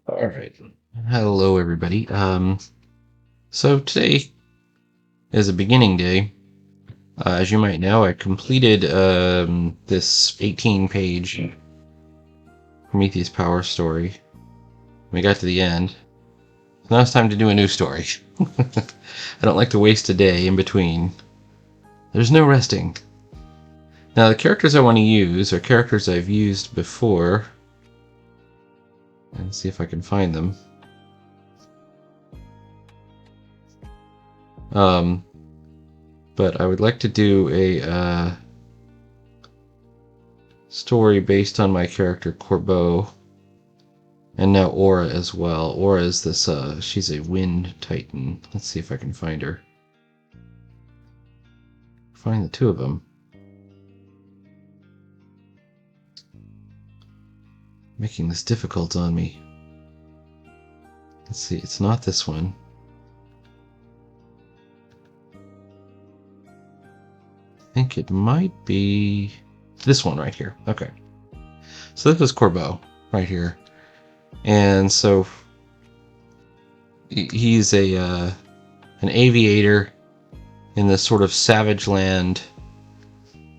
All right. Hello, everybody. So today is a beginning day. As you might know, I completed this 18-page Prometheus Power story. We got to the end. Now it's time to do a new story. I don't like to waste a day in between. There's no resting. Now, the characters I want to use are characters I've used before. Let's see if I can find them. But I would like to do a story based on my character Corbeau, and now Aura as well. Aura is this, she's a wind titan. Let's see if I can find her. Find the two of them. Making this difficult on me. Let's see, it's not this one. I think it might be this one right here. Okay. So this is Corbeau right here. And so he's an aviator in this sort of savage land,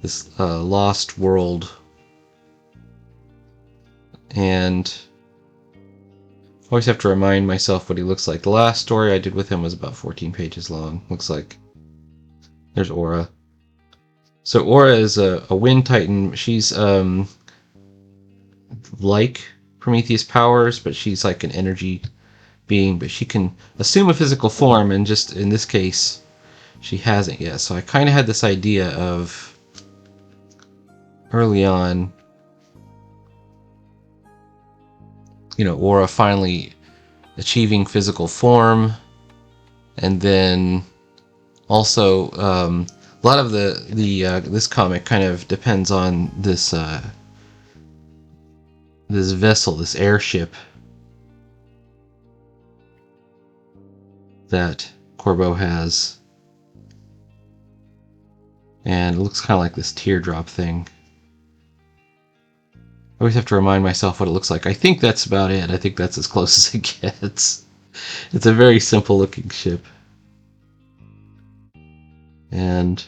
this lost world. And I always have to remind myself what he looks like. The last story I did with him was about 14 pages long. Looks like. There's Aura. So Aura is a wind titan. She's like Prometheus powers, but she's like an energy being, but she can assume a physical form, and just in this case, she hasn't yet. So I kind of had this idea of early on, Aura finally achieving physical form, and then also a lot of the this comic kind of depends on this this vessel, this airship that Corbeau has, and it looks kind of like this teardrop thing. I always have to remind myself what it looks like. I think that's about it. I think that's as close as it gets. It's a very simple looking ship. And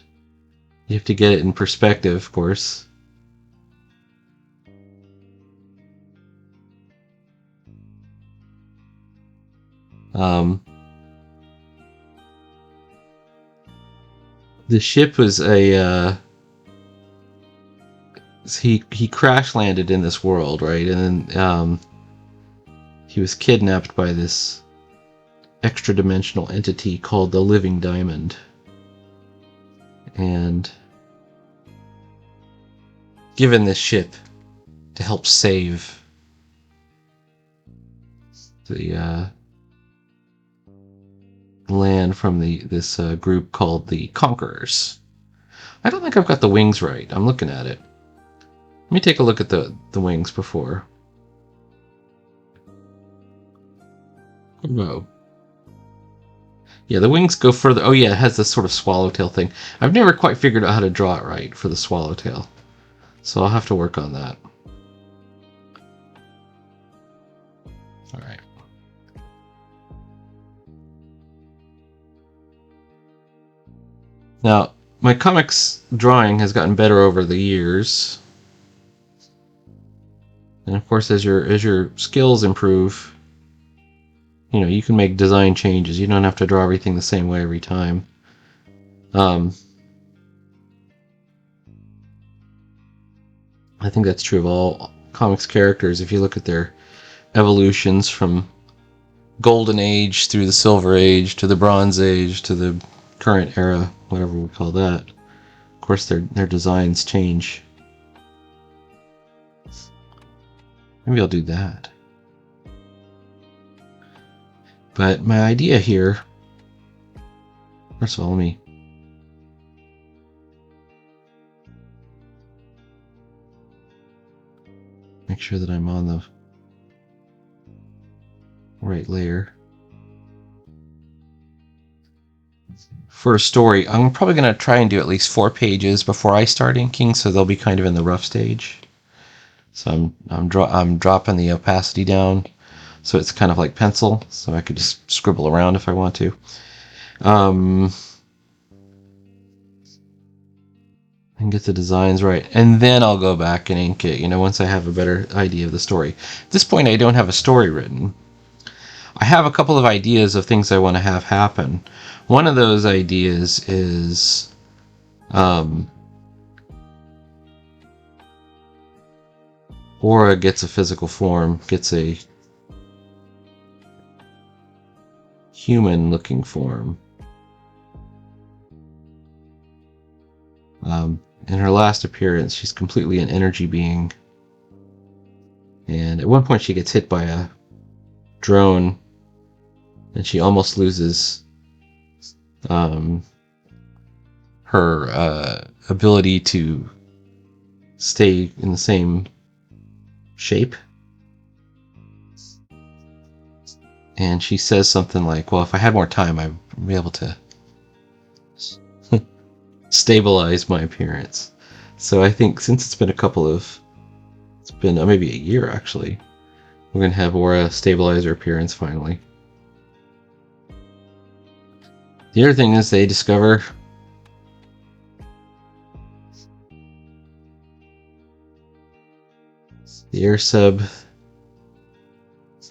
you have to get it in perspective, of course. The ship was a he crash landed in this world, right? And then he was kidnapped by this extra dimensional entity called the Living Diamond, and given this ship to help save the land from this group called the Conquerors. I don't think I've got the wings right. I'm looking at it. Let me take a look at the wings before. No. Yeah, the wings go further. Oh yeah, it has this sort of swallowtail thing. I've never quite figured out how to draw it right for the swallowtail, so I'll have to work on that. All right. Now, my comics drawing has gotten better over the years. And of course, as your skills improve, you can make design changes. You don't have to draw everything the same way every time. I think that's true of all comics characters. If you look at their evolutions from Golden Age through the Silver Age to the Bronze Age to the current era, whatever we call that, of course their designs change. Maybe I'll do that. But my idea here, first of all, let me make sure that I'm on the right layer. For a story, I'm probably going to try and do at least 4 pages before I start inking, so they'll be kind of in the rough stage. So I'm dropping the opacity down. so it's kind of like pencil, so I could just scribble around if I want to. And get the designs right, and then I'll go back and ink it, once I have a better idea of the story. At this point, I don't have a story written. I have a couple of ideas of things I want to have happen. One of those ideas is Aura gets a physical form, gets a human-looking form. In her last appearance, she's completely an energy being. And at one point she gets hit by a drone, and she almost loses her ability to stay in the same shape. And she says something like, well, if I had more time, I'd be able to stabilize my appearance. So I think since it's been maybe a year actually, we're going to have Aura stabilize her appearance finally. The other thing is they discover the air sub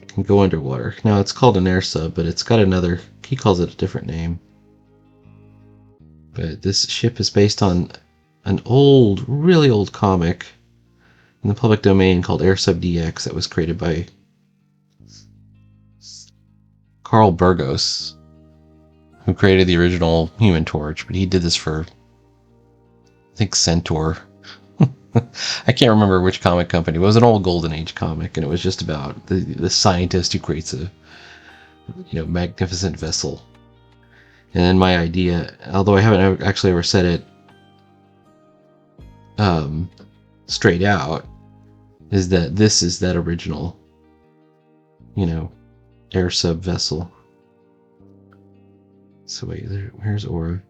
can go underwater. Now it's called an air sub, but it's got another, he calls it a different name. But this ship is based on an old, really old comic in the public domain called Air Sub DX that was created by Carl Burgos, who created the original Human Torch, but he did this for, I think, Centaur. I can't remember which comic company. It was an old Golden Age comic, and it was just about the scientist who creates a magnificent vessel. And then my idea, although I haven't actually ever said it straight out, is that this is that original, air sub vessel. So wait, where's Aura?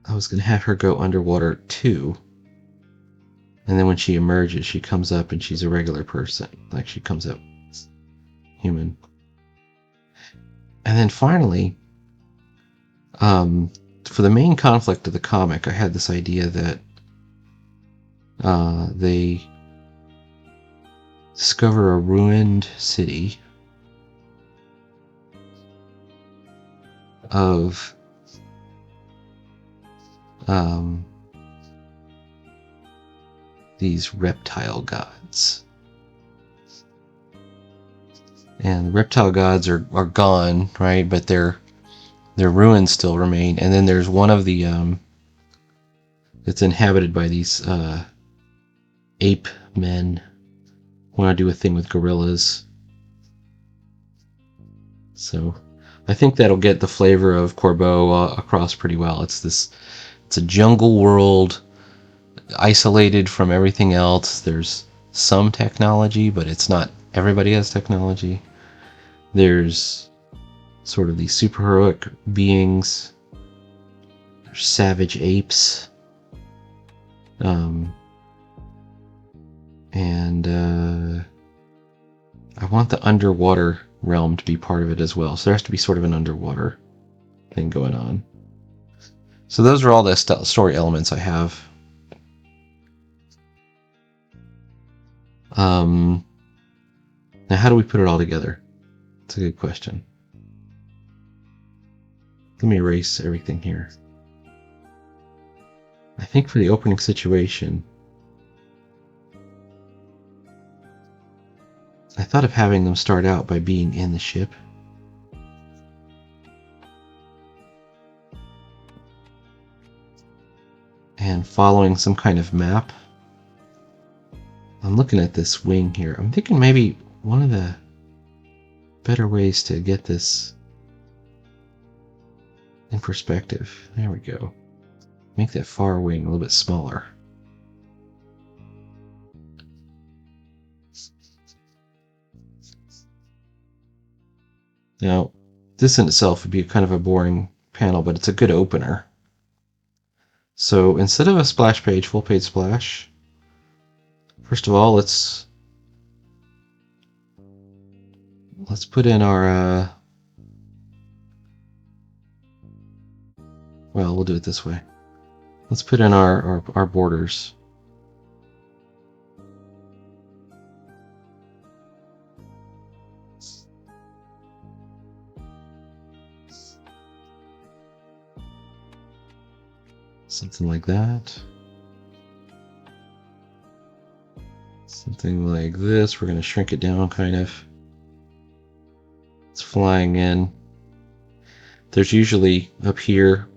I was going to have her go underwater too. And then when she emerges, she comes up and she's a regular person. Like, she comes up human. And then finally, for the main conflict of the comic, I had this idea that they discover a ruined city of these reptile gods. And the reptile gods are gone, right? But their ruins still remain. And then there's one of the it's inhabited by these ape men who want to do a thing with gorillas. So I think that'll get the flavor of Corbeau across pretty well. It's a jungle world, isolated from everything else. There's some technology, but it's not everybody has technology. There's sort of these superheroic beings. There's savage apes. And I want the underwater realm to be part of it as well. So there has to be sort of an underwater thing going on. So those are all the story elements I have. Now, how do we put it all together? It's a good question. Let me erase everything here. I think for the opening situation, I thought of having them start out by being in the ship. And following some kind of map. I'm looking at this wing here. I'm thinking maybe one of the better ways to get this in perspective. There we go. Make that far wing a little bit smaller. Now, this in itself would be kind of a boring panel, but it's a good opener. So instead of a splash page, full page splash, first of all, let's put in our, well, we'll do it this way. Let's put in our borders. Something like that. Something like this. We're going to shrink it down kind of. It's flying in. There's usually up here,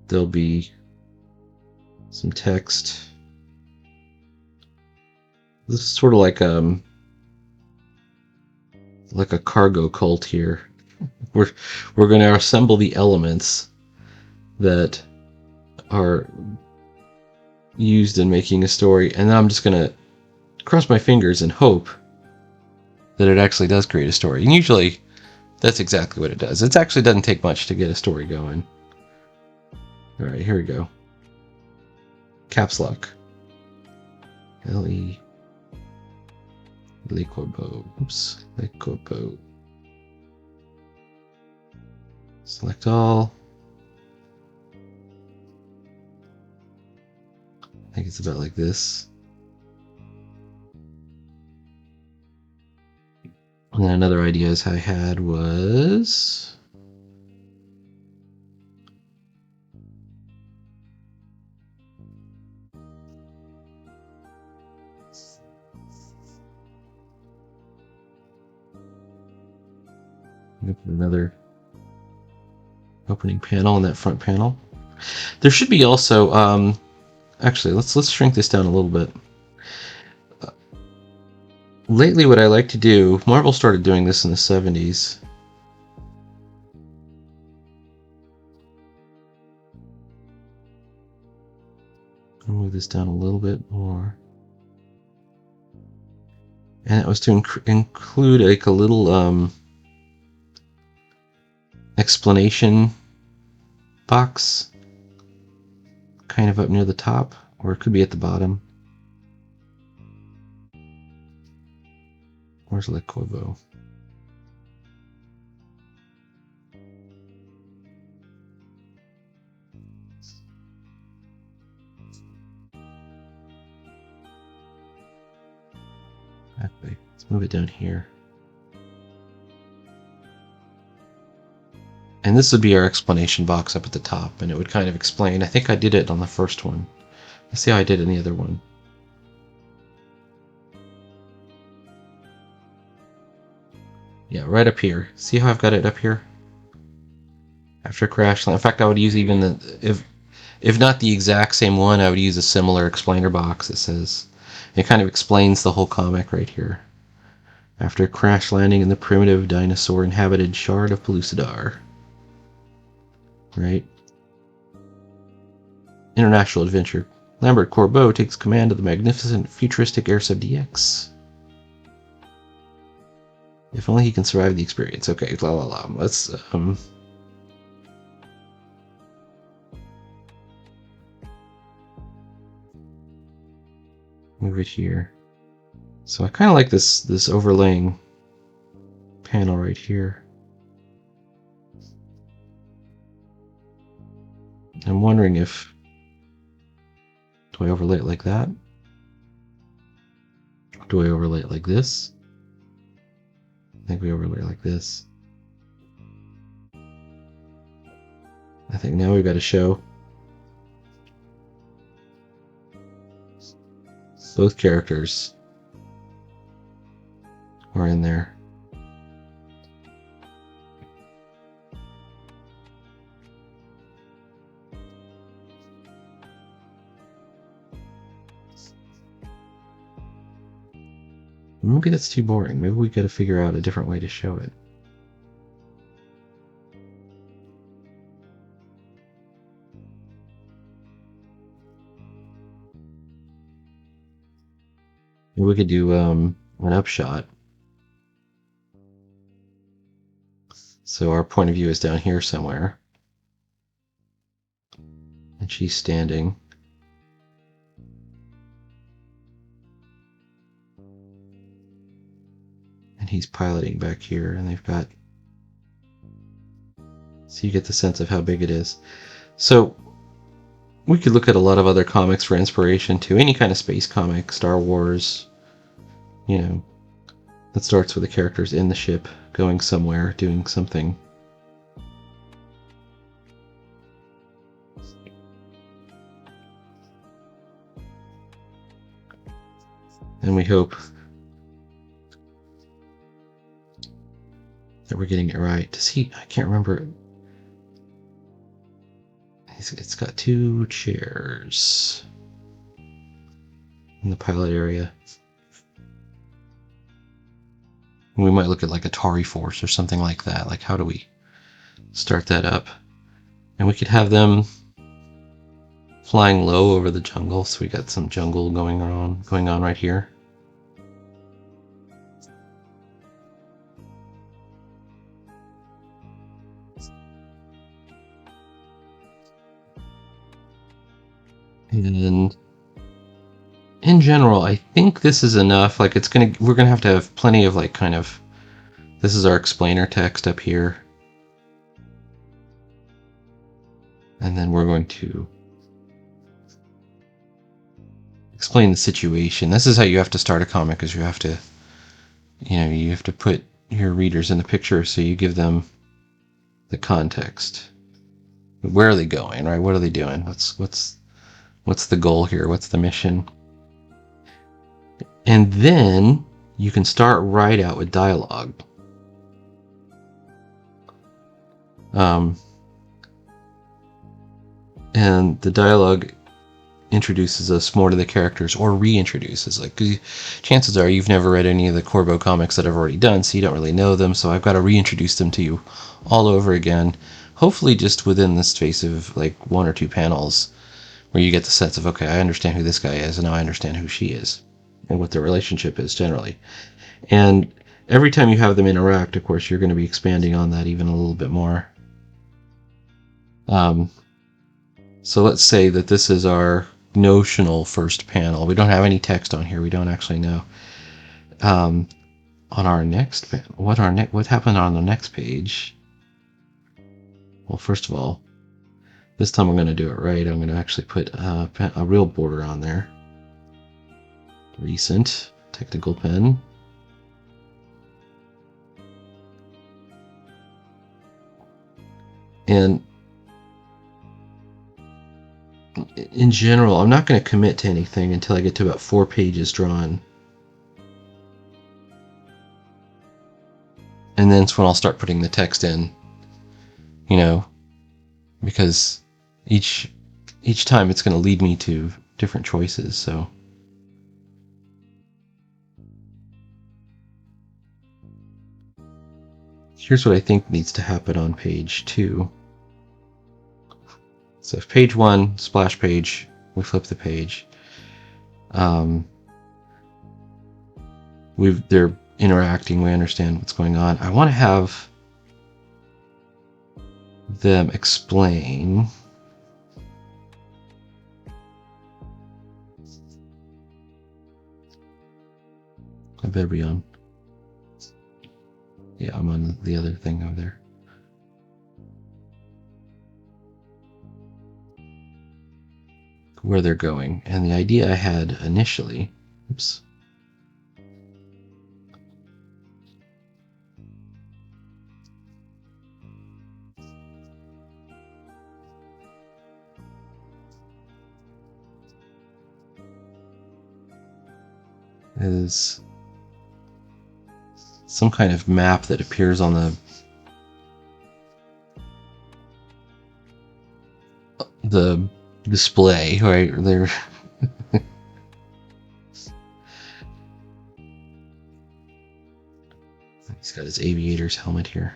there'll be some text. This is sort of like a cargo cult here. We're going to assemble the elements that are used in making a story, and then I'm just going to cross my fingers and hope that it actually does create a story. And usually that's exactly what it does. It actually doesn't take much to get a story going. All right, here we go. Caps lock. Le Corbeau. Oops. Le Corbeau. Select all. I think it's about like this. And then another idea I had was another opening panel in that front panel. There should be also actually let's shrink this down a little bit. Lately, what I like to do, Marvel started doing this in the 70s. I'll move this down a little bit more. And it was to include like a little explanation box kind of up near the top, or it could be at the bottom. Where's Le Corbeau? Exactly. Let's move it down here. And this would be our explanation box up at the top, and it would kind of explain. I think I did it on the first one. Let's see how I did in the other one. Yeah, right up here. See how I've got it up here? After crash land. In fact, I would use even the, if not the exact same one, I would use a similar explainer box that says, it kind of explains the whole comic right here. After crash landing in the primitive dinosaur inhabited shard of Pellucidar. Right? International adventure. Lambert Corbeau takes command of the magnificent futuristic Air Sub DX. If only he can survive the experience. Okay, la la la. Let's move it here. So I kind of like this overlaying panel right here. I'm wondering if, do I overlay it like that? Do I overlay it like this? I think we overlay it like this. I think now we've got to show both characters are in there. Maybe that's too boring. Maybe we got to figure out a different way to show it. Maybe we could do an upshot. So our point of view is down here somewhere. and she's standing. And he's piloting back here, and they've got... So you get the sense of how big it is. So we could look at a lot of other comics for inspiration too. Any kind of space comic, Star Wars, you know, that starts with the characters in the ship going somewhere, doing something. And we hope that we're getting it right. Does he? I can't remember. It's got 2 chairs in the pilot area. We might look at like Atari Force or something like that. Like, how do we start that up? And we could have them flying low over the jungle. So we got some jungle going on right here. And in general, I think this is enough. Like, we're gonna have plenty of like kind of, this is our explainer text up here. And then we're going to explain the situation. This is how you have to start a comic, is you have to put your readers in the picture, so you give them the context. Where are they going, right? What are they doing? What's the goal here? What's the mission? And then you can start right out with dialogue. And the dialogue introduces us more to the characters, or reintroduces. Like, chances are you've never read any of the Corbeau comics that I've already done, so you don't really know them, so I've got to reintroduce them to you all over again, hopefully just within the space of like 1 or 2 panels, where you get the sense of, okay, I understand who this guy is, and now I understand who she is, and what their relationship is generally. And every time you have them interact, of course, you're going to be expanding on that even a little bit more. So let's say that this is our notional first panel. We don't have any text on here. We don't actually know. On our next panel, what happened on the next page? Well, first of all, this time I'm going to do it right. I'm going to actually put a real border on there. Recent technical pen. And in general, I'm not going to commit to anything until I get to about 4 pages drawn. And then it's when I'll start putting the text in, because each time it's going to lead me to different choices. So here's what I think needs to happen on page 2. So if page 1, splash page, we flip the page. They're interacting, we understand what's going on. I want to have them explain. I better be on. Yeah, I'm on the other thing over there. Where they're going. And the idea I had initially, oops. Is some kind of map that appears on the display, right? There. He's got his aviator's helmet here.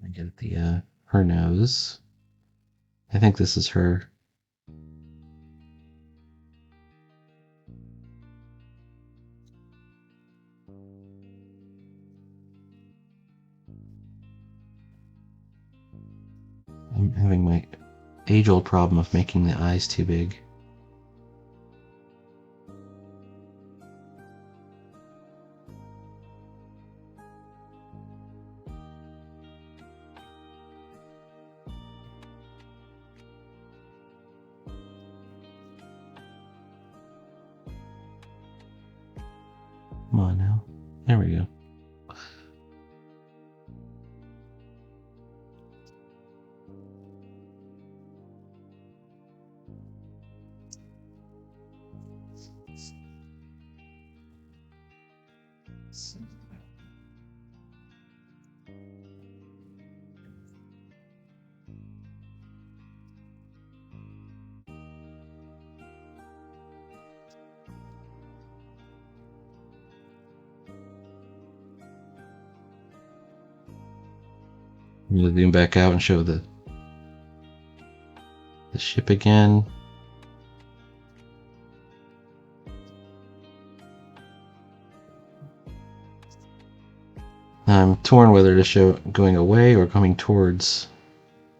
I get the her nose. I think this is her. age-old problem of making the eyes too big. Come on now. There we go. I'm going to zoom back out and show the ship again. I'm torn whether to show going away or coming towards.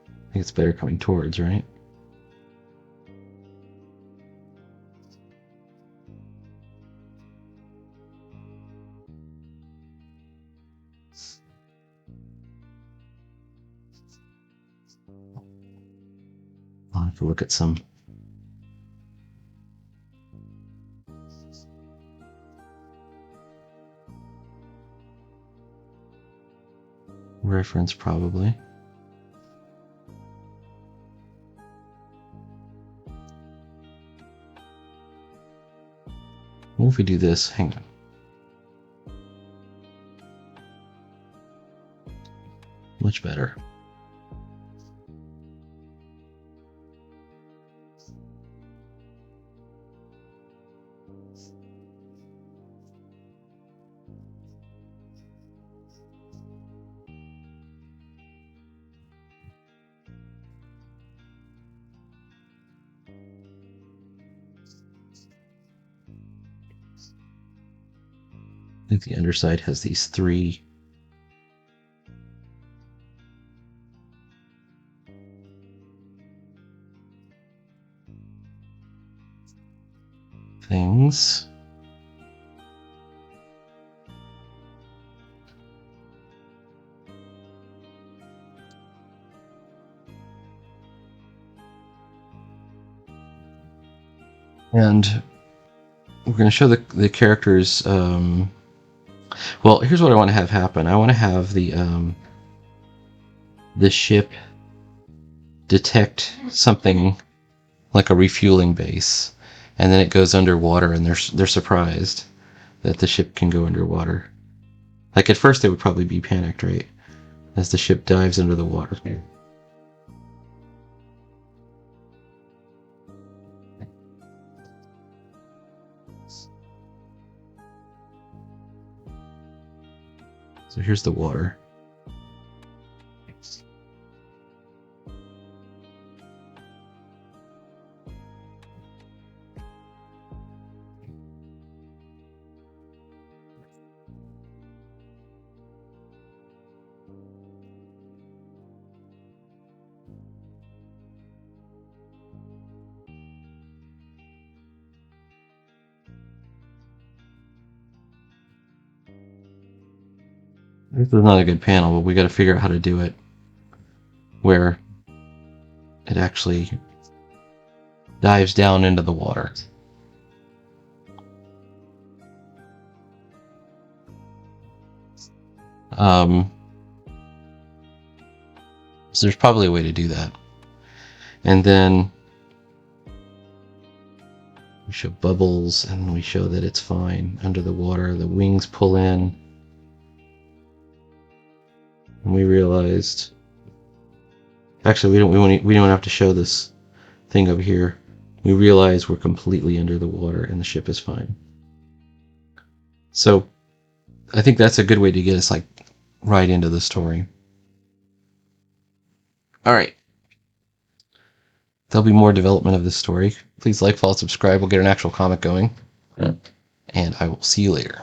I think it's better coming towards, right? I'll have to look at some reference, probably. What if we do this? Hang on. Much better. I think the underside has these three things. And we're going to show the characters. Well, here's what I want to have happen. I want to have the ship detect something like a refueling base, and then it goes underwater, and they're surprised that the ship can go underwater. Like at first, they would probably be panicked, right? As the ship dives under the water. So here's the water. This is not a good panel, but we got to figure out how to do it where it actually dives down into the water. So there's probably a way to do that. And then we show bubbles, and we show that it's fine under the water. The wings pull in. And we realized, actually, we don't have to show this thing over here. We realize we're completely under the water, and the ship is fine. So I think that's a good way to get us like right into the story. All right. There'll be more development of this story. Please like, follow, subscribe. We'll get an actual comic going. And I will see you later.